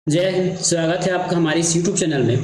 जय हिंद। स्वागत है आपका हमारे इस YouTube चैनल में।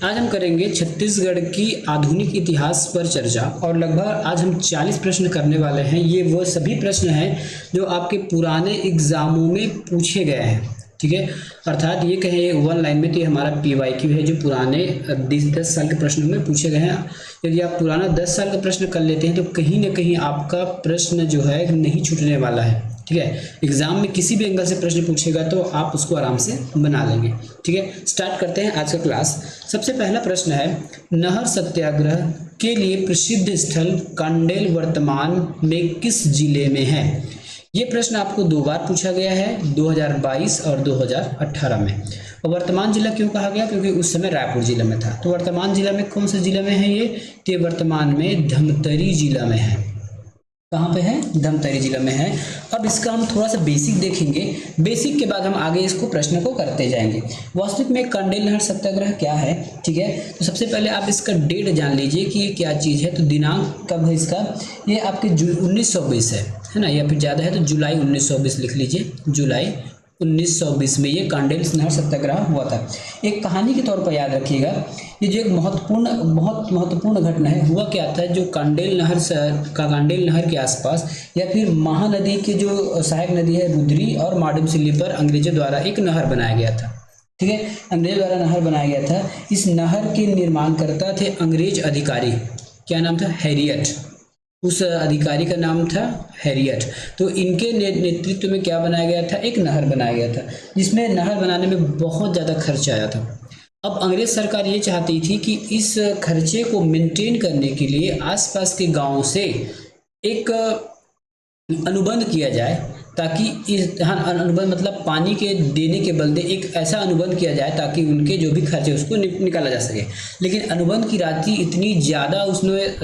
आज हम करेंगे छत्तीसगढ़ की आधुनिक इतिहास पर चर्चा और लगभग आज हम 40 प्रश्न करने वाले हैं। ये वो सभी प्रश्न हैं जो आपके पुराने एग्जामों में पूछे गए हैं, ठीक है। अर्थात ये कहें वन लाइन में तो ये हमारा PYQ है जो पुराने 10 साल के प्रश्नों में पूछे गए हैं। यदि आप पुराना 10 साल का प्रश्न कर लेते हैं तो कहीं ना कहीं आपका प्रश्न जो है नहीं छूटने वाला है, ठीक है। एग्जाम में किसी भी एंगल से प्रश्न पूछेगा तो आप उसको आराम से बना लेंगे, ठीक है। स्टार्ट करते हैं आज का क्लास। सबसे पहला प्रश्न है, नहर सत्याग्रह के लिए प्रसिद्ध स्थल कांडेल वर्तमान में किस जिले में है? ये प्रश्न आपको 2 बार पूछा गया है, 2022 और 2018 में। और वर्तमान जिला क्यों कहा गया? क्योंकि उस समय रायपुर जिला में था। तो वर्तमान जिला में कौन सा जिला में है ये? तो वर्तमान में धमतरी जिला में है। कहाँ पे है? धमतरी जिला में है। अब इसका हम थोड़ा सा बेसिक देखेंगे, बेसिक के बाद हम आगे इसको प्रश्न को करते जाएंगे। वास्तविक में कांडेल नहर सत्याग्रह क्या है, ठीक है। तो सबसे पहले आप इसका डेट जान लीजिए कि ये क्या चीज़ है। तो दिनांक कब है इसका? ये आपके 1920 है ना, या फिर ज़्यादा है तो जुलाई 1920 लिख लीजिए। जुलाई 1920 में ये कांडेल नहर सत्याग्रह हुआ था। एक कहानी के तौर पर याद रखिएगा, ये जो एक बहुत महत्वपूर्ण घटना है। हुआ क्या था, जो कांडेल नहर के आसपास या फिर महानदी के जो सहायक नदी है रुद्री और माडमसिल्ली पर अंग्रेजों द्वारा एक नहर बनाया गया था, ठीक है। अंग्रेजों द्वारा नहर बनाया गया था। इस नहर के निर्माणकर्ता थे अंग्रेज अधिकारी। क्या नाम था? हैरियट। उस अधिकारी का नाम था हैरियट। तो इनके नेतृत्व में क्या बनाया गया था? एक नहर बनाया गया था, जिसमें नहर बनाने में बहुत ज़्यादा खर्चा आया था। अब अंग्रेज सरकार ये चाहती थी कि इस खर्चे को मेंटेन करने के लिए आसपास के गांवों से एक अनुबंध किया जाए, ताकि इस अनुबंध मतलब पानी के देने के बदले एक ऐसा अनुबंध किया जाए ताकि उनके जो भी खर्चे उसको निकाला जा सके। लेकिन अनुबंध की राशि इतनी ज़्यादा उसमें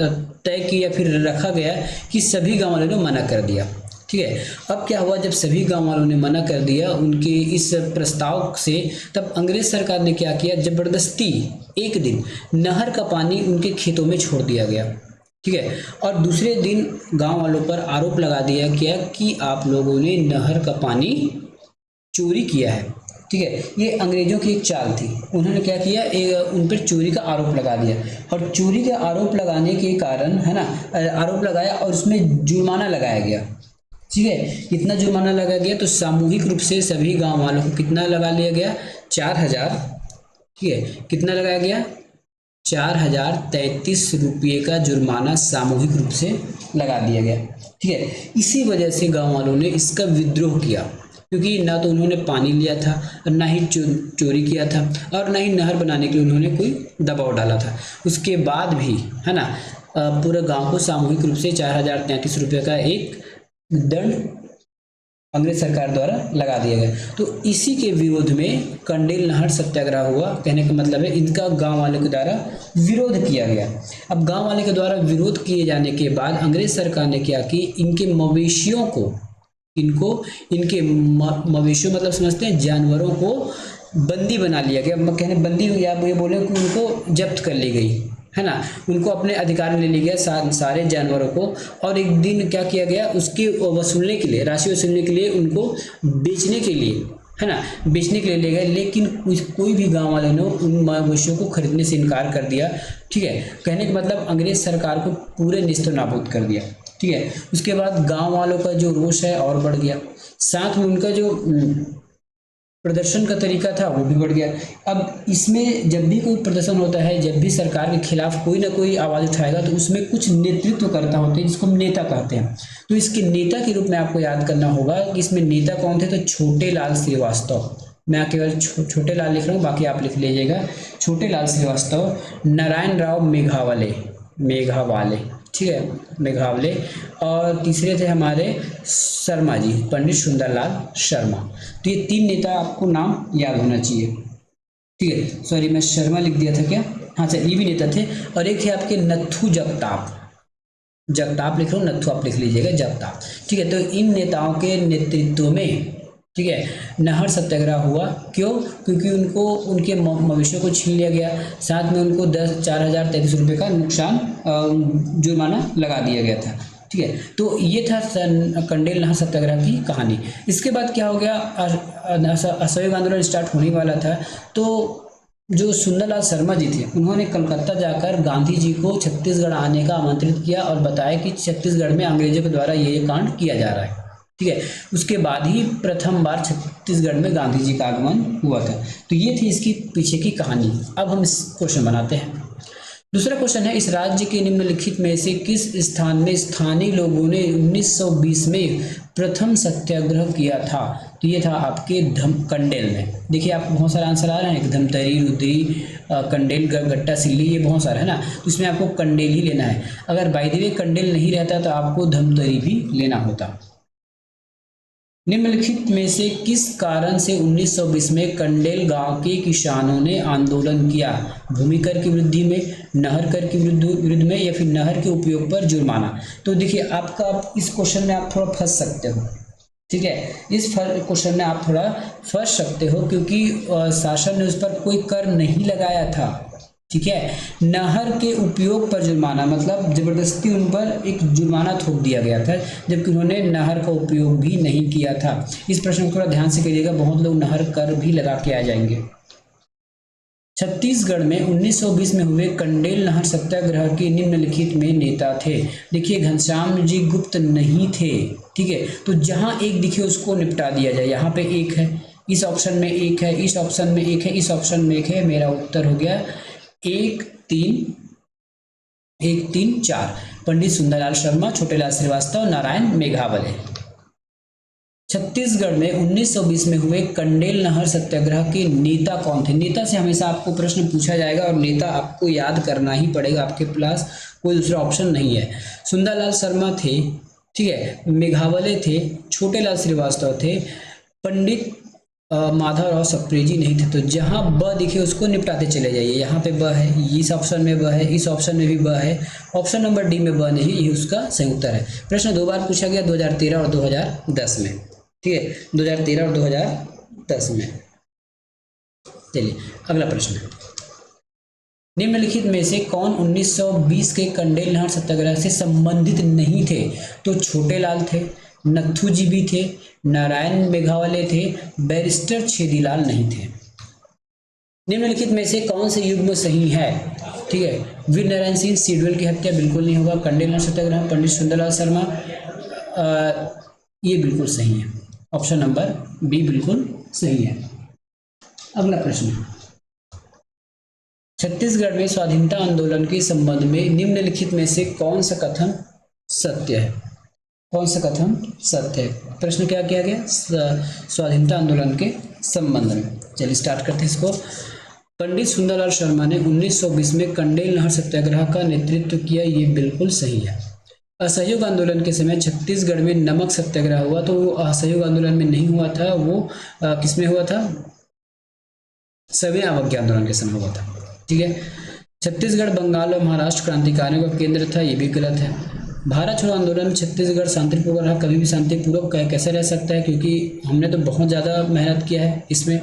तय किया फिर रखा गया कि सभी गाँव वालों ने मना कर दिया, ठीक है। अब क्या हुआ, जब सभी गांव वालों ने मना कर दिया उनके इस प्रस्ताव से, तब अंग्रेज सरकार ने क्या किया, जबरदस्ती एक दिन नहर का पानी उनके खेतों में छोड़ दिया गया, ठीक है। और दूसरे दिन गांव वालों पर आरोप लगा दिया गया कि आप लोगों ने नहर का पानी चोरी किया है, ठीक है। ये अंग्रेजों की एक चाल थी। उन्होंने क्या किया, उन पर चोरी का आरोप लगा दिया, और चोरी का आरोप लगाने के कारण है ना, आरोप लगाया और उसमें जुर्माना लगाया गया, ठीक है। कितना जुर्माना लगा गया? तो सामूहिक रूप से सभी गांव वालों को कितना लगा लिया गया? 4000, ठीक है। कितना लगाया गया? 4033 रुपये का जुर्माना सामूहिक रूप से लगा दिया गया, ठीक है। इसी वजह से गांव वालों ने इसका विद्रोह किया, क्योंकि ना तो उन्होंने पानी लिया था, ना ही चोरी किया था, और ना ही नहर बनाने के लिए उन्होंने कोई दबाव डाला था। उसके बाद भी है ना, पूरे गांव को सामूहिक रूप से 4033 रुपये का एक दंड अंग्रेज सरकार द्वारा लगा दिया गया। तो इसी के विरोध में कांडेल नहर सत्याग्रह हुआ। कहने का मतलब है इनका गांव वाले के द्वारा विरोध किया गया। अब गांव वाले के द्वारा विरोध किए जाने के बाद अंग्रेज सरकार ने क्या कि इनके मवेशियों को इनके मवेशियों मतलब समझते हैं जानवरों को बंदी बना लिया गया। कहने बंदी या ये बोले कि उनको जब्त कर ली गई, है ना। उनको अपने अधिकार में ले लिया गया सारे जानवरों को। और एक दिन क्या किया गया, उसकी वसूलने के लिए, राशि वसूलने के लिए उनको बेचने के लिए, है ना, बेचने के लिए ले गए। लेकिन कोई भी गांव वाले ने उन मवेशियों को खरीदने से इनकार कर दिया, ठीक है। कहने का मतलब अंग्रेज सरकार को पूरे निस्त नाबूद कर दिया, ठीक है। उसके बाद गाँव वालों का जो रोष है और बढ़ गया, साथ में उनका जो प्रदर्शन का तरीका था वो भी बढ़ गया। अब इसमें जब भी कोई प्रदर्शन होता है, जब भी सरकार के खिलाफ कोई ना कोई आवाज़ उठाएगा, तो उसमें कुछ नेतृत्व करता होते हैं जिसको हम नेता कहते हैं। तो इसके नेता के रूप में आपको याद करना होगा कि इसमें नेता कौन थे? तो छोटे लाल श्रीवास्तव। मैं केवल छोटे लाल लिख रहा हूँ, बाकी आप लिख लीजिएगा। छोटे लाल श्रीवास्तव, नारायण राव मेघावाले, ठीक है, मेघावले। और तीसरे थे हमारे शर्मा जी, पंडित सुंदरलाल शर्मा। तो ये 3 नेता आपको नाम याद होना चाहिए, ठीक है। सॉरी, मैं शर्मा लिख दिया था क्या? हाँ सर, ये भी नेता थे। और एक थे आपके नत्थू जगताप लिख रहा हूँ, नत्थू आप लिख लीजिएगा, जगताप, ठीक है। तो इन नेताओं के नेतृत्व में, ठीक है, नहर सत्याग्रह हुआ। क्यों? क्योंकि उनको उनके मवेशियों को छीन लिया गया, साथ में उनको 4033 रुपये का नुकसान जुर्माना लगा दिया गया था, ठीक है, तो ये था कंडेल नहर सत्याग्रह की कहानी। इसके बाद क्या हो गया, असहयोग आंदोलन स्टार्ट होने वाला था, तो जो सुंदरलाल शर्मा जी थे उन्होंने कलकत्ता जाकर गांधी जी को छत्तीसगढ़ आने का आमंत्रित किया और बताया कि छत्तीसगढ़ में अंग्रेजों के द्वारा ये कांड किया जा रहा है। ठीक है, उसके बाद ही प्रथम बार छत्तीसगढ़ में गांधी जी का आगमन हुआ था। तो ये थी इसकी पीछे की कहानी। अब हम इस क्वेश्चन बनाते हैं। दूसरा क्वेश्चन है, इस राज्य के निम्नलिखित में से किस स्थान में स्थानीय लोगों ने 1920 में प्रथम सत्याग्रह किया था? तो ये था आपके कंडेल में। देखिए आपको बहुत सारे आंसर आ रहे हैं, धमतरी, रुद्री, कंडेल, गट्टा, सिल्ली, ये बहुत सारा है ना, तो इसमें आपको कंडेल ही लेना है। अगर बाय द वे कंडेल नहीं रहता तो आपको धमतरी भी लेना होता। निम्नलिखित में से किस कारण से 1920 में कंडेल गांव के किसानों ने आंदोलन किया? भूमि कर की वृद्धि में, नहर कर की विरुद्ध में, या फिर नहर के उपयोग पर जुर्माना? तो देखिए आपका इस क्वेश्चन में आप थोड़ा फंस सकते हो। ठीक है, इस क्वेश्चन में आप थोड़ा फंस सकते हो क्योंकि शासन ने उस पर कोई कर नहीं लगाया था। ठीक है, नहर के उपयोग पर जुर्माना मतलब जबरदस्ती उन पर एक जुर्माना थोप दिया गया था, जबकि उन्होंने नहर का उपयोग भी नहीं किया था। इस प्रश्न को थोड़ा ध्यान से करिएगा, बहुत लोग नहर कर भी लगा के आ जाएंगे। छत्तीसगढ़ में 1920 में हुए कंडेल नहर सत्याग्रह के निम्नलिखित में नेता थे। देखिए घनश्याम जी गुप्त नहीं थे। ठीक है, तो जहां एक दिखे उसको निपटा दिया जाए। यहाँ पे एक है, इस ऑप्शन में एक है, इस ऑप्शन में एक है, इस ऑप्शन में एक है। मेरा उत्तर हो गया 1, 3, 4। पंडित सुंदरलाल शर्मा, छोटेलाल श्रीवास्तव, नारायण मेघावले। छत्तीसगढ़ में 1920 में हुए कंडेल नहर सत्याग्रह के नेता कौन थे? नेता से हमेशा आपको प्रश्न पूछा जाएगा और नेता आपको याद करना ही पड़ेगा, आपके पास कोई दूसरा ऑप्शन नहीं है। सुंदरलाल शर्मा थे, ठीक है, मेघावले थे, छोटेलाल श्रीवास्तव थे, पंडित माधवराव सप्रेजी नहीं थे। तो जहां ब दिखे उसको निपटाते चले जाइए। यहाँ पे ब है, इस ऑप्शन में ब है, इस ऑप्शन में भी ब है, ऑप्शन नंबर डी में ब नहीं, ये उसका सही उत्तर है। प्रश्न 2 बार पूछा गया, 2013 और 2010 में। ठीक है, 2013 और 2010 में। चलिए अगला प्रश्न, निम्नलिखित में से कौन 1920 के कंडेल नहर सत्याग्रह से संबंधित नहीं थे? तो छोटेलाल थे, नथु जी भी थे, नारायण मेघावले थे, बैरिस्टर छेदीलाल नहीं थे। निम्नलिखित में से कौन से युग्म सही है? ठीक है, वीर नारायण सिंह सीडवेल की हत्या बिल्कुल नहीं होगा। कंडेल नहर सत्याग्रह, पंडित सुंदरलाल शर्मा, ये बिल्कुल सही है। ऑप्शन नंबर बी बिल्कुल सही है। अगला प्रश्न, छत्तीसगढ़ में स्वाधीनता आंदोलन के संबंध में निम्नलिखित में से कौन सा कथन सत्य है? कौन सा कथन सत्य है? प्रश्न क्या किया गया? स्वाधीनता आंदोलन के संबंध में। चलिए स्टार्ट करते हैं इसको। पंडित सुंदरलाल शर्मा ने 1920 में कंडेल नहर सत्याग्रह का नेतृत्व किया, ये बिल्कुल सही है। असहयोग आंदोलन के समय छत्तीसगढ़ में नमक सत्याग्रह हुआ, तो वो असहयोग आंदोलन में नहीं हुआ था, वो किसमें हुआ था? सविनय अवज्ञा आंदोलन के समय हुआ था। ठीक है, छत्तीसगढ़ बंगाल और महाराष्ट्र क्रांतिकारियों का केंद्र था, ये भी गलत है। भारत छोड़ो आंदोलन में छत्तीसगढ़ शांतिपूर्वक रहा, कभी भी शांतिपूर्वक कैसे रह सकता है, क्योंकि हमने तो बहुत ज़्यादा मेहनत किया है इसमें।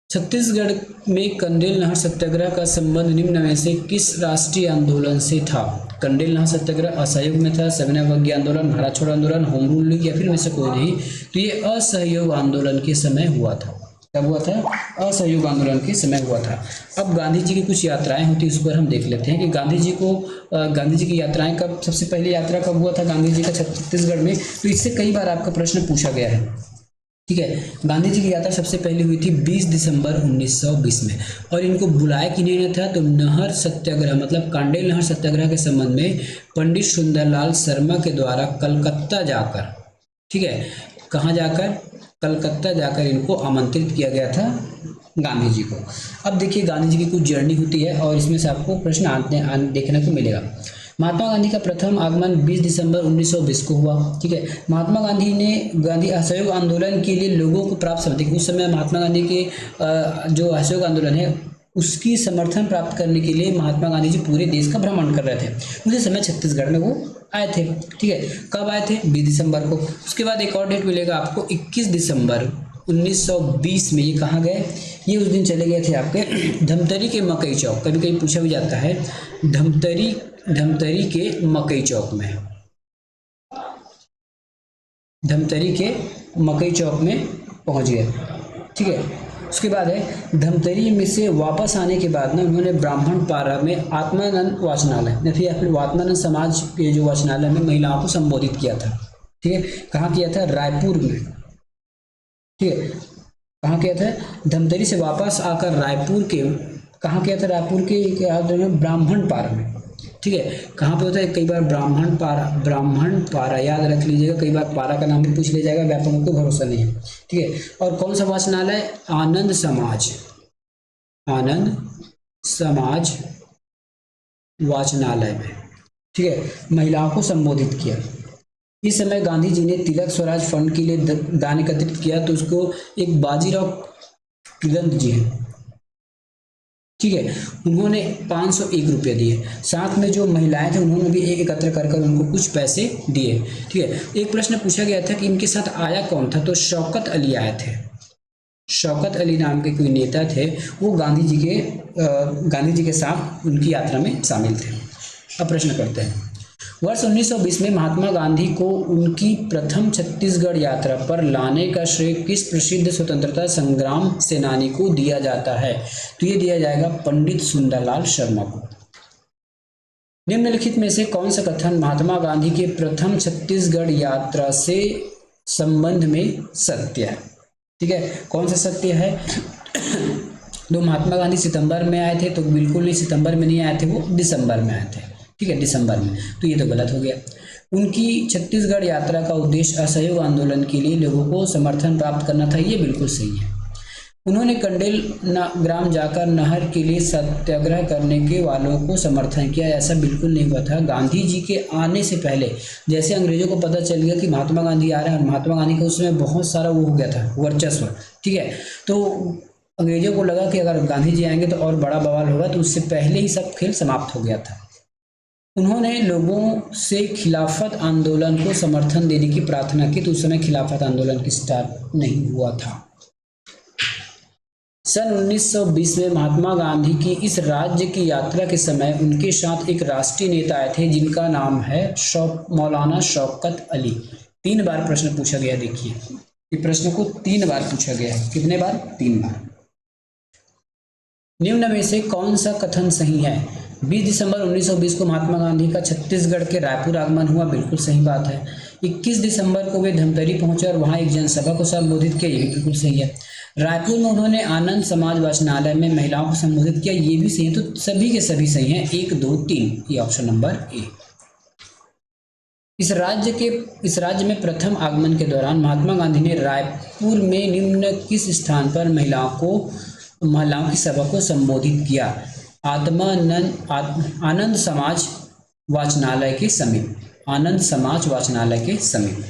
छत्तीसगढ़ में कंडेल नहर सत्याग्रह का संबंध निम्न में से किस राष्ट्रीय आंदोलन से था? कंडेल नहर सत्याग्रह असहयोग में था, सविनय अवज्ञा आंदोलन, भारत छोड़ो आंदोलन, होम रूल लीग, या फिर में से कोई नहीं। तो ये असहयोग आंदोलन के समय हुआ था। कब हुआ था? असहयोग आंदोलन के समय हुआ था। अब गांधी जी की कुछ यात्राएं होती है, उस पर हम देख लेते हैं कि गांधी जी की यात्राएं कब, सबसे पहले यात्रा कब हुआ था गांधी जी का छत्तीसगढ़ में? तो इससे कई बार आपका प्रश्न पूछा गया है। ठीक है, गांधी जी की यात्रा सबसे पहले हुई थी 20 दिसंबर 1920 में, और इनको बुलाया किन्हीं ने था? तो नहर सत्याग्रह मतलब कंडेल नहर सत्याग्रह के संबंध में पंडित सुंदरलाल शर्मा के द्वारा कलकत्ता जाकर, ठीक है, कहाँ जाकर? कलकत्ता जाकर इनको आमंत्रित किया गया था गांधी जी को। अब देखिए गांधी जी की कुछ जर्नी होती है और इसमें से आपको प्रश्न देखने को मिलेगा। महात्मा गांधी का प्रथम आगमन 20 दिसंबर 1920 को हुआ। ठीक है, महात्मा गांधी ने गांधी असहयोग आंदोलन के लिए लोगों को प्राप्त समर्थन, उस समय महात्मा गांधी के जो असहयोग आंदोलन है उसकी समर्थन प्राप्त करने के लिए महात्मा गांधी जी पूरे देश का भ्रमण कर रहे थे। उसी समय छत्तीसगढ़ में वो आए थे। ठीक है, कब आए थे? 20 दिसंबर को। उसके बाद एक और डेट मिलेगा आपको 21 दिसंबर 1920 में। ये कहाँ गए? ये उस दिन चले गए थे आपके धमतरी के मकई चौक। कभी कभी पूछा भी जाता है धमतरी धमतरी के मकई चौक में, धमतरी के मकई चौक में पहुंच गए। ठीक है, उसके बाद है धमतरी में से वापस आने के बाद ना उन्होंने ब्राह्मण पारा में आत्मानंद वाचनालय या फिर आत्मानंद समाज के जो वाचनालय में महिलाओं को संबोधित किया था। ठीक है, कहाँ किया था? रायपुर में। ठीक है, कहाँ किया था? धमतरी से वापस आकर रायपुर के, कहाँ किया था? रायपुर के ब्राह्मण पारा में। ठीक है, कहाँ पे होता है? कई बार ब्राह्मण पारा, ब्राह्मण पारा याद रख लीजिएगा, कई बार पारा का नाम भी पूछ लिया जाएगा, व्यापकों को भरोसा नहीं है। ठीक है, और कौन सा वाचनालय? आनंद समाज, आनंद समाज वाचनालय में। ठीक है, महिलाओं को संबोधित किया। इस समय गांधी जी ने तिलक स्वराज फंड के लिए दान एकत्रित किया, तो उसको एक बाजीराव किरंत जी है। ठीक है, उन्होंने 501 रुपये दिए। साथ में जो महिलाएं थे उन्होंने भी एकत्र कर उनको कुछ पैसे दिए। ठीक है, एक प्रश्न पूछा गया था कि इनके साथ आया कौन था, तो शौकत अली आए थे। शौकत अली नाम के कोई नेता थे, वो गांधी जी के साथ उनकी यात्रा में शामिल थे। अब प्रश्न करते हैं, वर्ष 1920 में महात्मा गांधी को उनकी प्रथम छत्तीसगढ़ यात्रा पर लाने का श्रेय किस प्रसिद्ध स्वतंत्रता संग्राम सेनानी को दिया जाता है? तो ये दिया जाएगा पंडित सुंदरलाल शर्मा को। निम्नलिखित में से कौन सा कथन महात्मा गांधी के प्रथम छत्तीसगढ़ यात्रा से संबंध में सत्य है? ठीक है, कौन सा सत्य है? तो महात्मा गांधी सितंबर में आए थे, तो बिल्कुल नहीं, सितंबर में नहीं आए थे, वो दिसंबर में आए थे। ठीक है, दिसंबर में, तो ये तो गलत हो गया। उनकी छत्तीसगढ़ यात्रा का उद्देश्य असहयोग आंदोलन के लिए लोगों को समर्थन प्राप्त करना था, ये बिल्कुल सही है। उन्होंने कंडेल ग्राम जाकर नहर के लिए सत्याग्रह करने के वालों को समर्थन किया, ऐसा बिल्कुल नहीं हुआ था। गांधी जी के आने से पहले जैसे अंग्रेजों को पता चल गया कि महात्मा गांधी आ रहे हैं, और महात्मा गांधी का उस समय बहुत सारा वो हो गया था, वर्चस्व। ठीक है, तो अंग्रेजों को लगा कि अगर गांधी जी आएंगे तो और बड़ा बवाल होगा, तो उससे पहले ही सब खेल समाप्त हो गया था। उन्होंने लोगों से खिलाफत आंदोलन को समर्थन देने की प्रार्थना की, तो उस समय खिलाफत आंदोलन की स्टार्ट नहीं हुआ था। सन 1920 में महात्मा गांधी की इस राज्य की यात्रा के समय उनके साथ एक राष्ट्रीय नेता आए थे जिनका नाम है मौलाना शौकत अली। 3 बार प्रश्न पूछा गया, देखिए ये प्रश्न को 3 बार पूछा गया है। कितने बार? 3 बार। निम्न में से कौन सा कथन सही है? 20 दिसंबर 1920 को महात्मा गांधी का छत्तीसगढ़ के रायपुर आगमन हुआ, बिल्कुल सही बात है। 21 दिसंबर को वे धमतरी पहुंचे और वहां एक जनसभा को संबोधित किया, ये भी बिल्कुल सही है। रायपुर में उन्होंने आनंद समाज वाचनालय में महिलाओं को संबोधित किया, ये भी सही है। तो सभी के सभी सही हैं, 1, 2, 3, ये ऑप्शन नंबर ए। इस राज्य में प्रथम आगमन के दौरान महात्मा गांधी ने रायपुर में निम्न किस स्थान पर महिलाओं की सभा को संबोधित किया? आनंद समाज वाचनालय के समीप, आनंद समाज वाचनालय के समीप।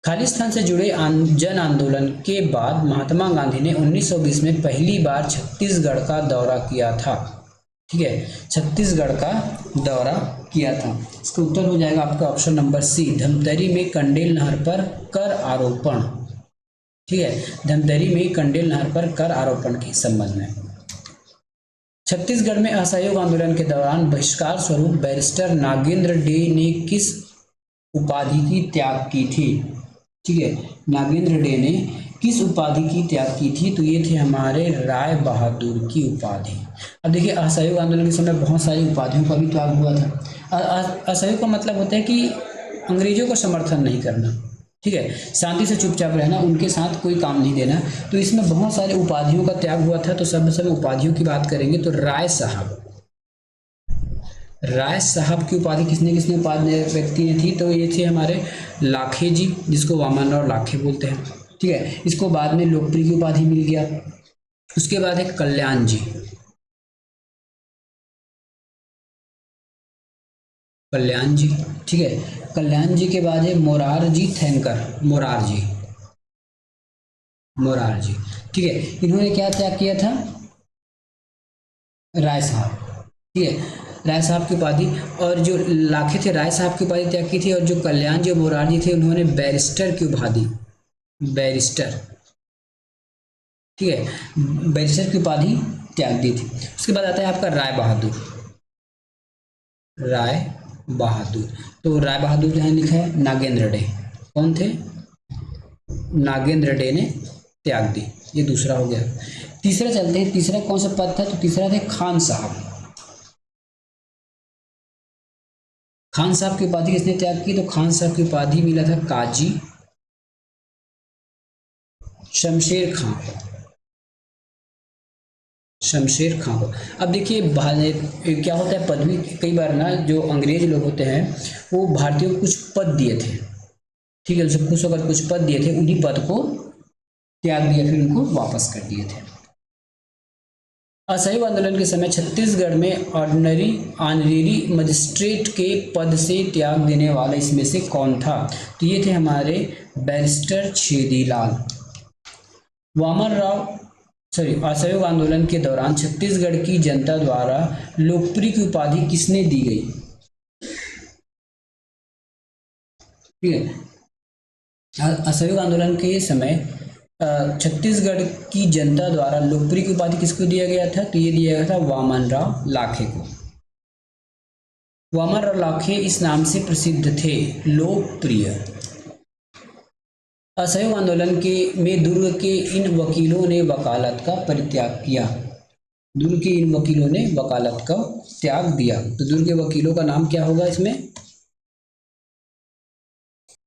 खालिस्तान से जुड़े जन आंदोलन के बाद महात्मा गांधी ने 1920 में पहली बार छत्तीसगढ़ का दौरा किया था। ठीक है, छत्तीसगढ़ का दौरा किया था। इसका उत्तर हो जाएगा आपका ऑप्शन नंबर सी, धमतरी में कंडेल नहर पर कर आरोपण। ठीक है, धमतरी में कंडेल नहर पर कर आरोपण के संबंध में। छत्तीसगढ़ में असहयोग आंदोलन के दौरान बहिष्कार स्वरूप बैरिस्टर नागेंद्र डे ने किस उपाधि की त्याग की थी? ठीक है, नागेंद्र डे ने किस उपाधि की त्याग की थी? तो ये थे हमारे राय बहादुर की उपाधि। अब देखिए, असहयोग आंदोलन के समय बहुत सारी उपाधियों का भी त्याग हुआ था। असहयोग का मतलब होता है कि अंग्रेजों का समर्थन नहीं करना, ठीक है, शांति से चुपचाप रहना, उनके साथ कोई काम नहीं देना। तो इसमें बहुत सारे उपाधियों का त्याग हुआ था। तो सबसे उपाधियों की बात करेंगे तो राय साहब की उपाधि किसने उपाधि व्यक्ति ने थी? तो ये थे हमारे लाखे जी, जिसको वामनराव लाखे बोलते हैं। ठीक है, इसको बाद में लोकप्रिय की उपाधि मिल गया। उसके बाद है कल्याण जी, कल्याण जी। ठीक है, कल्याण जी के बाद है मोरारजी थैनकर, मोरारजी। ठीक है, इन्होंने क्या त्याग किया था? राय साहब। ठीक है, राय साहब की उपाधि, और जो लाखे थे राय साहब की उपाधि त्याग की थी, और जो कल्याण जी और मोरारजी थे उन्होंने बैरिस्टर की उपाधि, बैरिस्टर, ठीक है, बैरिस्टर की उपाधि त्याग दी थी। उसके बाद आता है आपका राय बहादुर। राय बहादुर। तो राय बहादुर जो है लिखा है नागेंद्र डे, कौन थे? नागेंद्र डे ने त्याग दी। ये दूसरा हो गया। तीसरा चलते हैं, तीसरा कौन सा पद था? तो तीसरा थे खान साहब। खान साहब की उपाधि किसने त्याग की? तो खान साहब की उपाधि मिला था काजी शमशेर खां को, शमशेर खां को। अब देखिए क्या होता है, पदवी कई बार ना जो अंग्रेज लोग होते हैं वो भारतीयों को कुछ पद दिए थे, ठीक है, सबको अगर कुछ पद दिए थे उन्हीं पद को त्याग दिया, फिर उनको वापस कर दिए थे। असहयोग आंदोलन के समय छत्तीसगढ़ में ऑनरेरी मजिस्ट्रेट के पद से त्याग देने वाला इसमें से कौन था? तो ये थे हमारे बैरिस्टर छेदीलाल। असहयोग आंदोलन के दौरान छत्तीसगढ़ की जनता द्वारा लोकप्रिय की उपाधि किसने दी गई? ठीक है, असहयोग आंदोलन के समय छत्तीसगढ़ की जनता द्वारा लोकप्रिय की उपाधि किसको दिया गया था? तो ये दिया गया था वामनराव लाखे को। वामनराव लाखे इस नाम से प्रसिद्ध थे, लोकप्रिय। असहयोग आंदोलन के में दुर्ग के इन वकीलों ने वकालत का परित्याग किया। दुर्ग के इन वकीलों ने वकालत का त्याग दिया। तो दुर्ग के वकीलों का नाम क्या होगा इसमें?